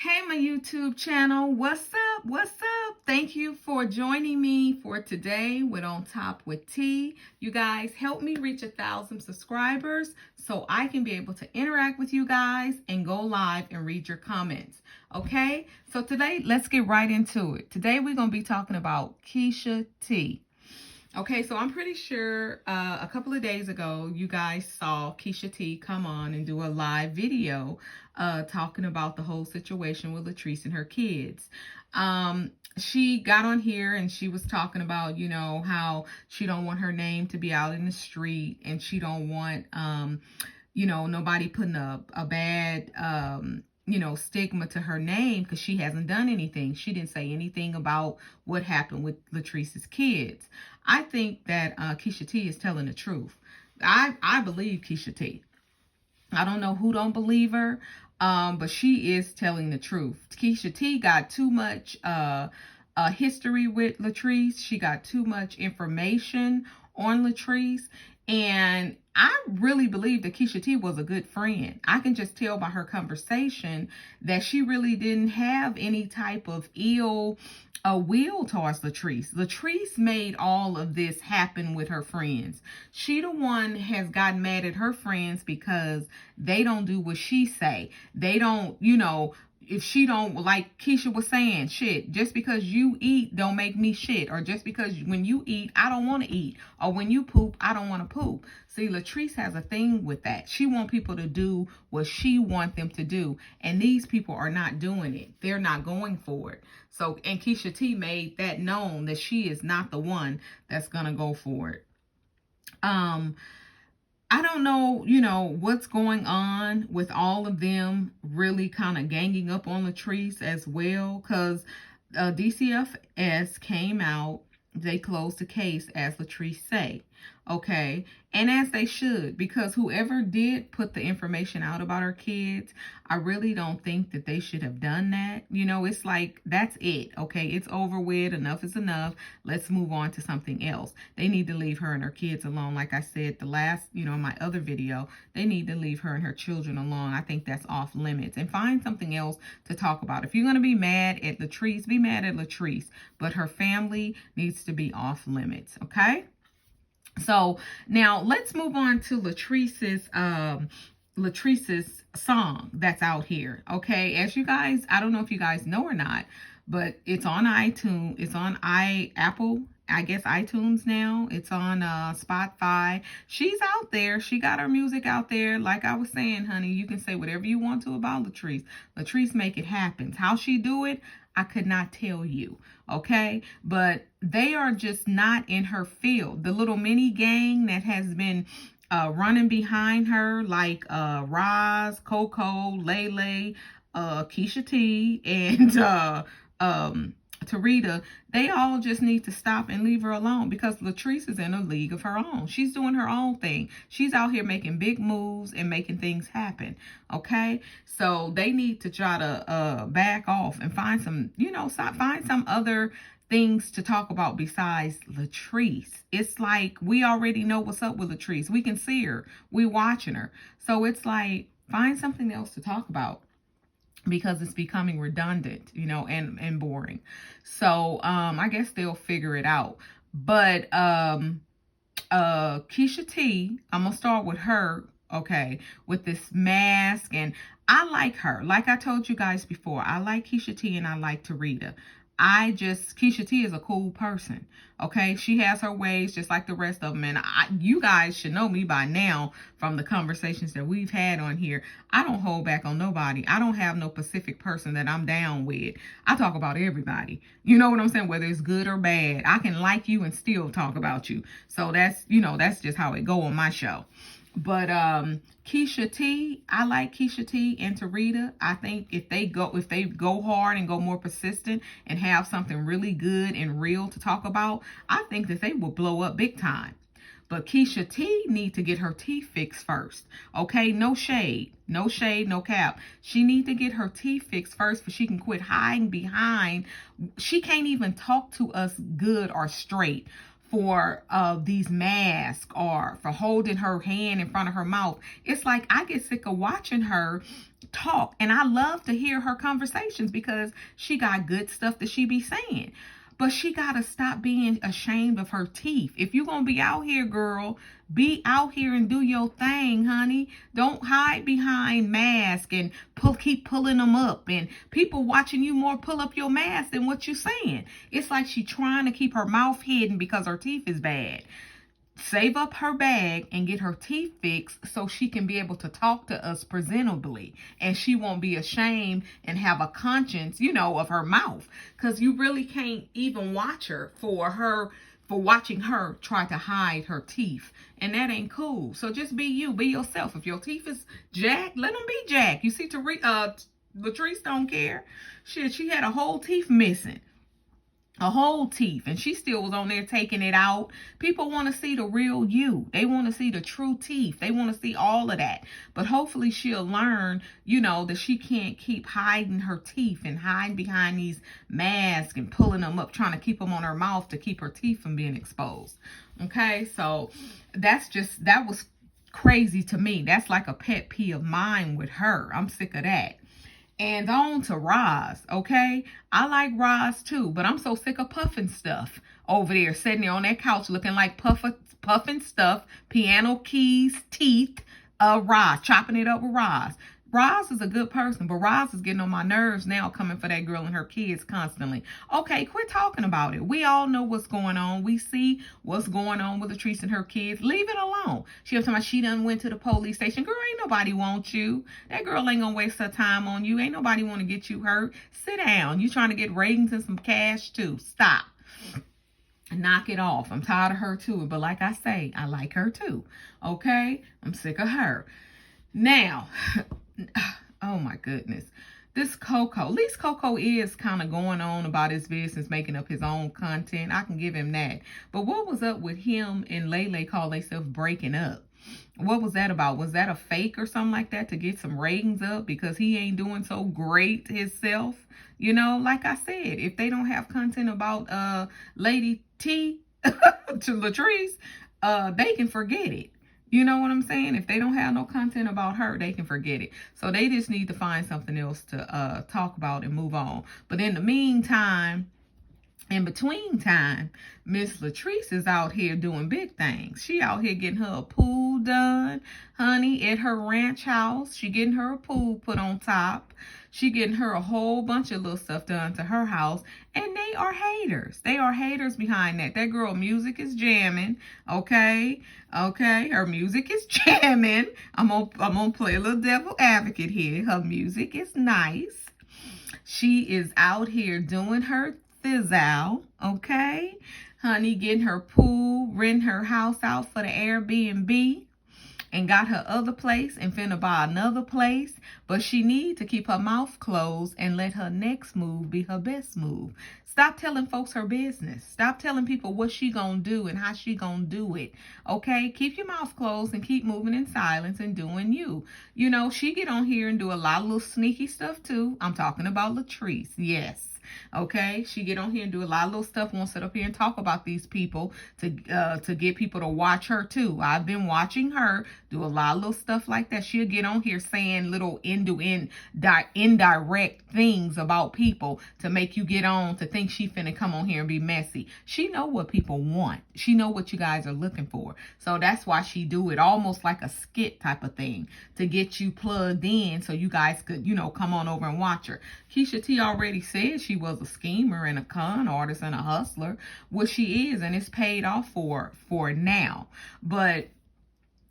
Hey, my YouTube channel. What's up? What's up? Thank you for joining me for today with On Top with T. You guys help me reach 1,000 subscribers so I can be able to interact with you guys and go live and read your comments. Okay, so today let's get right into it. Today we're going to be talking about Kisha T. Okay, so I'm pretty sure a couple of days ago, you guys saw Kisha T come on and do a live video talking about the whole situation with Latrice and her kids. She got on here and she was talking about, how she don't want her name to be out in the street and she don't want, nobody putting a bad, stigma to her name because she hasn't done anything. She didn't say anything about what happened with Latrice's kids. I think that Kisha T is telling the truth. I believe Kisha T. I don't know who don't believe her, but she is telling the truth. Kisha T got too much history with Latrice. She got too much information on Latrice. And I really believe that Kisha T was a good friend. I can just tell by her conversation that she really didn't have any type of ill will towards Latrice. Latrice made all of this happen with her friends. She the one has gotten mad at her friends because they don't do what she say. They don't, if she don't, like Kisha was saying, shit, just because you eat don't make me shit, or just because when you eat I don't want to eat, or when you poop I don't want to poop. See, Latrice has a thing with that. She wants people to do what she wants them to do, and these people are not doing it. They're not going for it. So, and Kisha T made that known that she is not the one that's gonna go for it. I don't know, what's going on with all of them really kind of ganging up on Latrice as well, because DCFS came out, they closed the case as Latrice say, okay, and as they should, because whoever did put the information out about her kids, I really don't think that they should have done that. It's like, that's it, okay, it's over with, enough is enough, let's move on to something else. They need to leave her and her kids alone. Like I said, the last, my other video, they need to leave her and her children alone. I think that's off limits, and find something else to talk about. If you're going to be mad at Latrice, be mad at Latrice, but her family needs to be off limits, okay? So now let's move on to Latrice's song that's out here. Okay, as you guys, I don't know if you guys know or not, but it's on iTunes. It's on Apple, I guess iTunes now. It's on Spotify. She's out there. She got her music out there. Like I was saying, honey, you can say whatever you want to about Latrice. Latrice make it happen. How she do it, I could not tell you, okay? But they are just not in her field. The little mini gang that has been running behind her, like Roz, Coco, Lele, Kisha T, and Tarita, they all just need to stop and leave her alone, because Latrice is in a league of her own. She's doing her own thing. She's out here making big moves and making things happen. Okay, so they need to try to back off and find some, find some other things to talk about besides Latrice. It's like we already know what's up with Latrice. We can see her. We watching her. So it's like, find something else to talk about, because it's becoming redundant, and boring. So I guess they'll figure it out. But Kisha T, I'm gonna start with her, okay, with this mask. And I like her. Like I told you guys before, I like Kisha T and I like Tarita. Kisha T is a cool person, okay? She has her ways just like the rest of them. And you guys should know me by now from the conversations that we've had on here. I don't hold back on nobody. I don't have no specific person that I'm down with. I talk about everybody. You know what I'm saying? Whether it's good or bad. I can like you and still talk about you. So that's, that's just how it go on my show. But Kisha T, I like Kisha T and Tarita. I think if they go hard and go more persistent and have something really good and real to talk about, I think that they will blow up big time. But Kisha T need to get her teeth fixed first. Okay, no shade, no cap. She need to get her teeth fixed first, so she can quit hiding behind. She can't even talk to us good or straight for these masks or for holding her hand in front of her mouth. It's like I get sick of watching her talk, and I love to hear her conversations because she got good stuff that she be saying. But she got to stop being ashamed of her teeth. If you're going to be out here, girl, be out here and do your thing, honey. Don't hide behind masks and keep pulling them up. And people watching you more pull up your mask than what you're saying. It's like she trying to keep her mouth hidden because her teeth is bad. Save up her bag and get her teeth fixed so she can be able to talk to us presentably, and she won't be ashamed and have a conscience, of her mouth, because you really can't even watch her for watching her try to hide her teeth, and that ain't cool. So just be you, be yourself. If your teeth is jacked, let them be jacked. You see, Latrice don't care. She had a whole teeth missing. A whole teeth, and she still was on there taking it out. People want to see the real you. They want to see the true teeth. They want to see all of that. But hopefully she'll learn, that she can't keep hiding her teeth and hiding behind these masks and pulling them up, trying to keep them on her mouth to keep her teeth from being exposed. Okay, so that was crazy to me. That's like a pet peeve of mine with her. I'm sick of that. And on to Roz, okay? I like Roz too, but I'm so sick of puffing stuff over there, sitting there on that couch looking like puffing stuff, piano keys, teeth, Roz, chopping it up with Roz. Roz is a good person, but Roz is getting on my nerves now, coming for that girl and her kids constantly. Okay, quit talking about it. We all know what's going on. We see what's going on with Latrice and her kids. Leave it alone. She was talking about she done went to the police station. Girl, ain't nobody want you. That girl ain't gonna waste her time on you. Ain't nobody want to get you hurt. Sit down. You trying to get ratings and some cash too. Stop. Knock it off. I'm tired of her too. But like I say, I like her too. Okay? I'm sick of her. Now, oh my goodness. This Coco, at least Coco is kind of going on about his business, making up his own content. I can give him that. But what was up with him and Lele call themselves breaking up? What was that about? Was that a fake or something like that to get some ratings up because he ain't doing so great himself? Like I said, if they don't have content about Lady T to Latrice, they can forget it. You know what I'm saying? If they don't have no content about her, they can forget it. So they just need to find something else to talk about and move on. But in the meantime, in between time, Miss Latrice is out here doing big things. She out here getting her a pool done, honey, at her ranch house. She getting her a pool put on top. She getting her a whole bunch of little stuff done to her house. And they are haters. They are haters behind that. That girl music is jamming. Okay. Her music is jamming. I'm gonna play a little devil advocate here. Her music is nice. She is out here doing her thizzle. Okay. Honey, getting her pool, renting her house out for the Airbnb. And got her other place and finna buy another place. But she need to keep her mouth closed and let her next move be her best move. Stop telling folks her business. Stop telling people what she gonna do and how she gonna do it. Okay? Keep your mouth closed and keep moving in silence and doing you. She get on here and do a lot of little sneaky stuff too. I'm talking about Latrice. Yes. Okay, she get on here and do a lot of little stuff. Won't sit up here and talk about these people to get people to watch her too. I've been watching her do a lot of little stuff like that. She'll get on here saying little indirect things about people to make you get on to think she finna come on here and be messy. She know what people want. She know what you guys are looking for. So that's why she do it almost like a skit type of thing to get you plugged in so you guys could, come on over and watch her. Kisha T already said she was a schemer and a con artist and a hustler, which she is, and it's paid off for now. But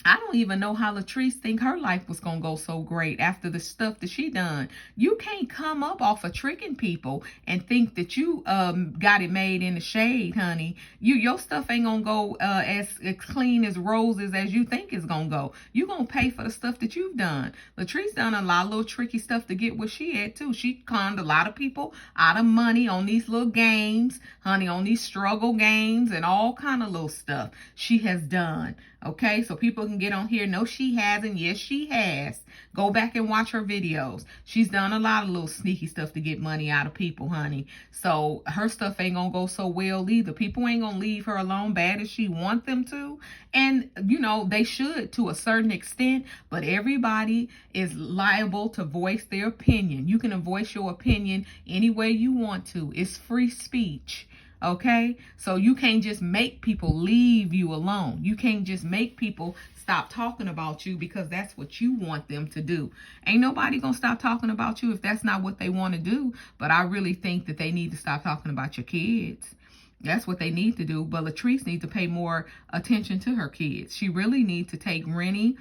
I don't even know how Latrice think her life was going to go so great after the stuff that she done. You can't come up off of tricking people and think that you got it made in the shade, honey. Your stuff ain't going to go as clean as roses as you think it's going to go. You going to pay for the stuff that you've done. Latrice done a lot of little tricky stuff to get where she at, too. She conned a lot of people out of money on these little games, honey, on these struggle games and all kind of little stuff she has done. Okay, so people can get on here. No, she hasn't. Yes, she has. Go back and watch her videos. She's done a lot of little sneaky stuff to get money out of people, honey. So her stuff ain't gonna go so well either. People ain't gonna leave her alone bad as she want them to. And, you know, they should to a certain extent, but everybody is liable to voice their opinion. You can voice your opinion any way you want to. It's free speech. Okay, so you can't just make people leave you alone. You can't just make people stop talking about you because that's what you want them to do. Ain't nobody gonna stop talking about you if that's not what they want to do. But I really think that they need to stop talking about your kids. That's what they need to do. But Latrice needs to pay more attention to her kids. She really needs to take Rennie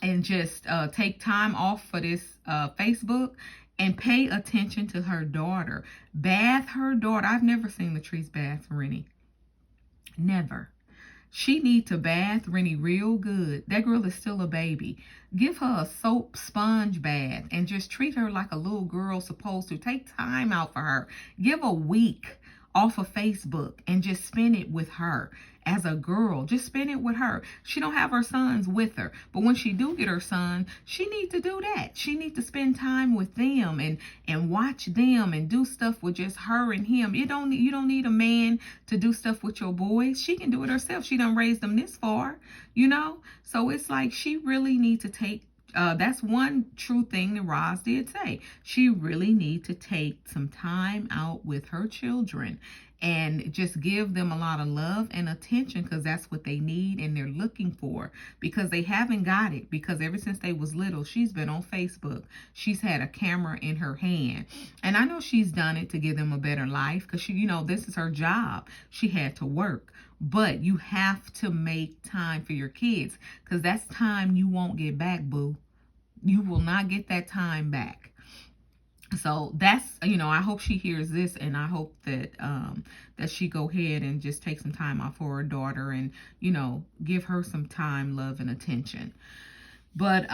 and just take time off for this Facebook and pay attention to her daughter. Bath her daughter. I've never seen Latrice bath Rennie. Never. She needs to bath Rennie real good. That girl is still a baby. Give her a soap sponge bath and just treat her like a little girl supposed to. Take time out for her. Give a week off of Facebook and just spend it with her as a girl. Just spend it with her. She don't have her sons with her, but when she do get her son, she needs to do that. She needs to spend time with them and watch them and do stuff with just her and him. You don't need a man to do stuff with your boys. She can do it herself. She done raised them this far, you know. So it's like she really needs to take. That's one true thing that Roz did say. She really needs to take some time out with her children and just give them a lot of love and attention, because that's what they need and they're looking for, because they haven't got it. Because ever since they was little, she's been on Facebook. She's had a camera in her hand, and I know she's done it to give them a better life, because she, you know, this is her job. She had to work. But you have to make time for your kids, because that's time you won't get back, boo. You will not get that time back. So that's, you know, I hope she hears this, and I hope that that she go ahead and just take some time off for her daughter and, you know, give her some time, love, and attention. But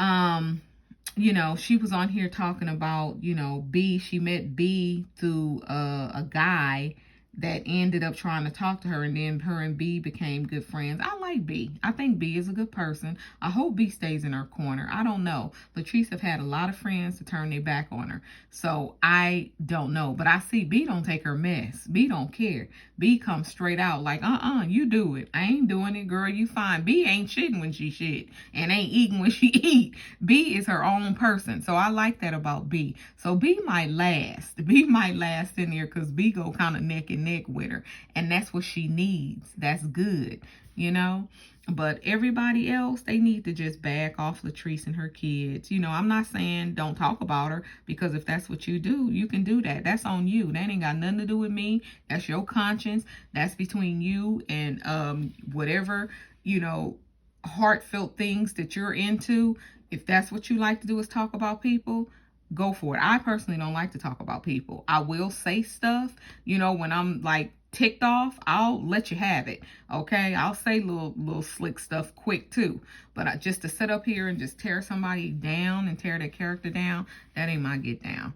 you know, she was on here talking about, you know, B. She met B through a guy that ended up trying to talk to her, and then her and B became good friends. I like B. I think B is a good person. I hope B stays in her corner. I don't know. Latrice have had a lot of friends to turn their back on her. So I don't know. But I see B don't take her mess. B don't care. B comes straight out like, you do it. I ain't doing it, girl. You fine. B ain't shitting when she shit and ain't eating when she eat. B is her own person. So I like that about B. So B might last. B might last in there, because B go kind of neck and neck with her, and that's what she needs. That's good, you know. But everybody else, they need to just back off Latrice and her kids. You know, I'm not saying don't talk about her, because if that's what you do, you can do that. That's on you. That ain't got nothing to do with me. That's your conscience. That's between you and whatever, you know, heartfelt things that you're into. If that's what you like to do is talk about people, go for it. I personally don't like to talk about people. I will say stuff, you know, when I'm like ticked off, I'll let you have it. Okay, I'll say little slick stuff quick too. But just to sit up here and just tear somebody down and tear their character down, that ain't my get down.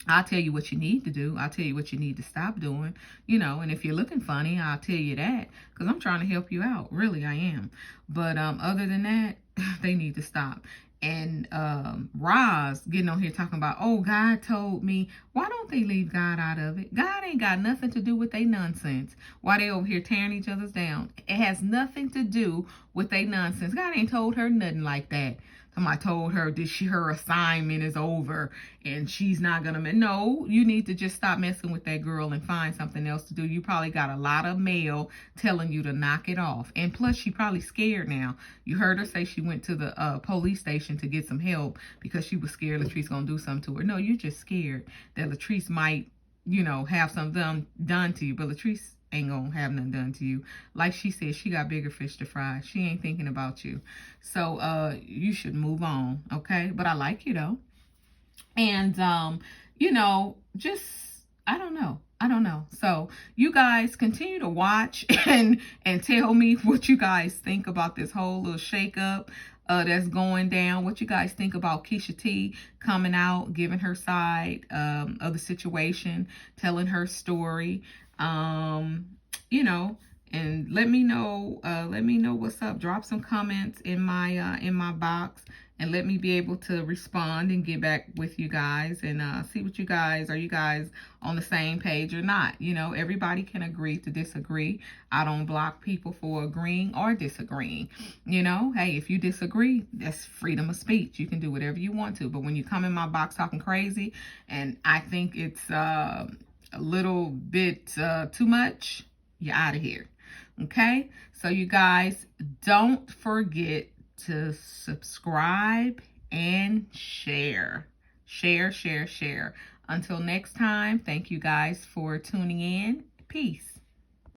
I'll tell you what you need to do. I'll tell you what you need to stop doing, you know. And if you're looking funny, I'll tell you that, because I'm trying to help you out. Really, I am. But other than that, they need to stop. And Roz getting on here talking about, oh, God told me. Why don't they leave God out of it? God ain't got nothing to do with they nonsense. Why they over here tearing each other's down? It has nothing to do with they nonsense. God ain't told her nothing like that. Somebody told her that her assignment is over and she's not gonna. No, you need to just stop messing with that girl and find something else to do. You probably got a lot of mail telling you to knock it off, and plus she probably scared now. You heard her say she went to the police station to get some help because she was scared Latrice gonna do something to her. No, you're just scared that Latrice might, you know, have something done to you, but Latrice ain't gonna have nothing done to you. Like she said, she got bigger fish to fry. She ain't thinking about you. So you should move on, okay? But I like you though. And you know, just I don't know. So you guys continue to watch and tell me what you guys think about this whole little shakeup that's going down. What you guys think about Kisha T coming out, giving her side of the situation, telling her story. You know, and let me know what's up. Drop some comments in my box, and let me be able to respond and get back with you guys, and see what you guys, are you guys on the same page or not. You know, everybody can agree to disagree. I don't block people for agreeing or disagreeing. You know, hey, if you disagree, that's freedom of speech. You can do whatever you want to. But when you come in my box talking crazy, and I think it's a little bit too much, you're out of here. Okay, so you guys, don't forget to subscribe and share. Share, share, share. Until next time, thank you guys for tuning in. Peace.